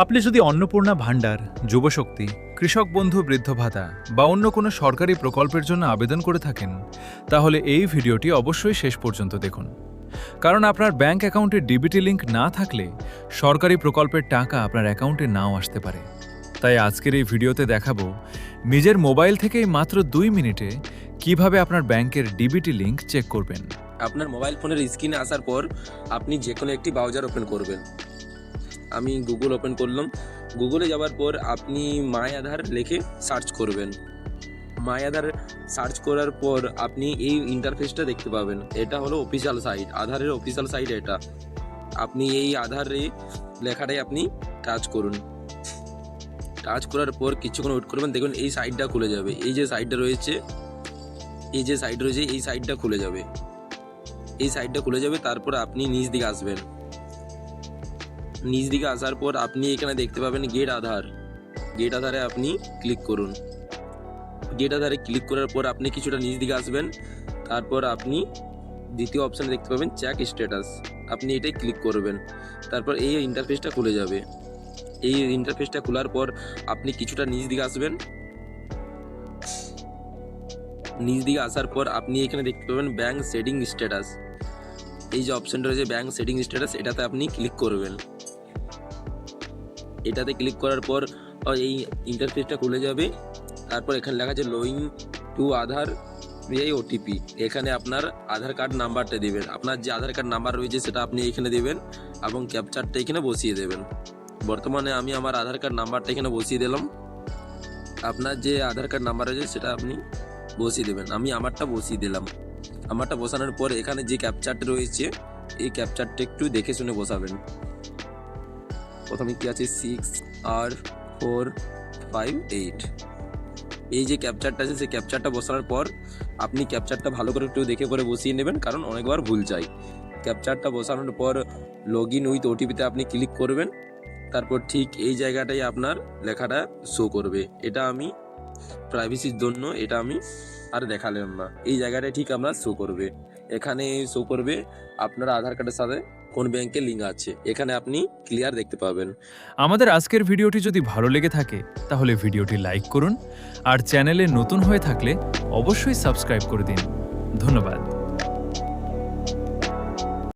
আপনি যদি অন্নপূর্ণা ভাণ্ডার, যুবশক্তি, কৃষক বন্ধু বৃদ্ধ ভাতা বা অন্য কোনো সরকারি প্রকল্পের জন্য আবেদন করে থাকেন, তাহলে এই ভিডিওটি অবশ্যই শেষ পর্যন্ত দেখুন। কারণ আপনার ব্যাংক অ্যাকাউন্টে ডিবিটি লিংক না থাকলে সরকারি প্রকল্পের টাকা আপনার অ্যাকাউন্টে নাও আসতে পারে। তাই আজকের এই ভিডিওতে দেখাবো নিজের মোবাইল থেকেই মাত্র 2 মিনিটে কিভাবে আপনার ব্যাংকের ডিবিটি লিংক চেক করবেন। আপনার মোবাইল ফোনের স্ক্রিনে আসার পর আপনি যে কোনো একটি ব্রাউজার ওপেন করবেন। আমি গুগল ওপেন করলাম। গুগলে যাওয়ার পর আপনি মাই আধার লিখে সার্চ করবেন। মাই আধার সার্চ করার পর আপনি এই ইন্টারফেসটা দেখতে পাবেন। এটা হলো অফিসিয়াল সাইট, আধারের অফিসিয়াল সাইট এটা। আপনি এই আধারে লেখাটাই আপনি টাচ করুন। টাচ করার পর কিছুক্ষণ ওয়েট করবেন, দেখুন এই সাইটটা খুলে যাবে। এই যে সাইটটা রয়েছে এই সাইটটা খুলে যাবে। এই সাইটটা খুলে যাবে। তারপর আপনি নিচ দিকে আসবেন। নিচ দিকে আসার পর আপনি এখানে দেখতে পাবেন গেট আধার। গেট আধারে আপনি ক্লিক করুন। গেট আধারে ক্লিক করার পর আপনি কিছুটা নিচ দিকে আসবেন। তারপর আপনি দ্বিতীয় অপশানে দেখতে পাবেন চেক স্ট্যাটাস। আপনি এটাই ক্লিক করবেন। তারপর এই ইন্টারফেসটা খুলে যাবে। এই ইন্টারফেসটা খোলার পর আপনি কিছুটা নিচ দিকে আসবেন। নিচ দিকে আসার পর আপনি এখানে দেখতে পাবেন ব্যাংক সেটিং স্ট্যাটাস। এই যে অপশানটা রয়েছে ব্যাংক সেটিং স্ট্যাটাস, এটাতে আপনি ক্লিক করবেন। এটাতে ক্লিক করার পর এই ইন্টারফেসটা খুলে যাবে। তারপর এখানে লেখা আছে লগইন টু আধার এই ওটিপি। এখানে আপনার আধার কার্ড নাম্বারটা দেবেন। আপনার যে আধার কার্ড নাম্বার রয়েছে সেটা আপনি এখানে দেবেন এবং ক্যাপচারটা এখানে বসিয়ে দেবেন। বর্তমানে আমি আমার আধার কার্ড নাম্বারটা এখানে বসিয়ে দিলাম। আপনার যে আধার কার্ড নাম্বার রয়েছে সেটা আপনি বসিয়ে দেবেন। আমি আমারটা বসিয়ে দিলাম। আমারটা বসানোর পর এখানে যে ক্যাপচারটা রয়েছে এই ক্যাপচারটা একটু দেখে শুনে বসাবেন। প্রথমে কি আছে 6R458। এই যে ক্যাপচারটা আছে সেই ক্যাপচারটা বসানোর পর আপনি ক্যাপচারটা ভালো করে একটু দেখে করে বসিয়ে নেবেন, কারণ অনেকবার ভুল যায়। ক্যাপচারটা বসানোর পর লগ ইন উইথ ওটিপিতে আপনি ক্লিক করবেন। তারপর ঠিক এই জায়গাটাই আপনার লেখাটা শো করবে। এটা আমি প্রাইভেসির জন্য এটা আমি আর দেখালাম না। এই জায়গাটায় ঠিক আপনার শো করবে। এখানে শো করবে আপনার আধার কার্ডের সাথে কোন ব্যাংকের লিঙ্ক আছে। এখানে আপনি ক্লিয়ার দেখতে পাবেন। আমাদের আজকের ভিডিওটি যদি ভালো লেগে থাকে তাহলে ভিডিওটি লাইক করুন, আর চ্যানেলে নতুন হয়ে থাকলে অবশ্যই সাবস্ক্রাইব করে দিন। ধন্যবাদ।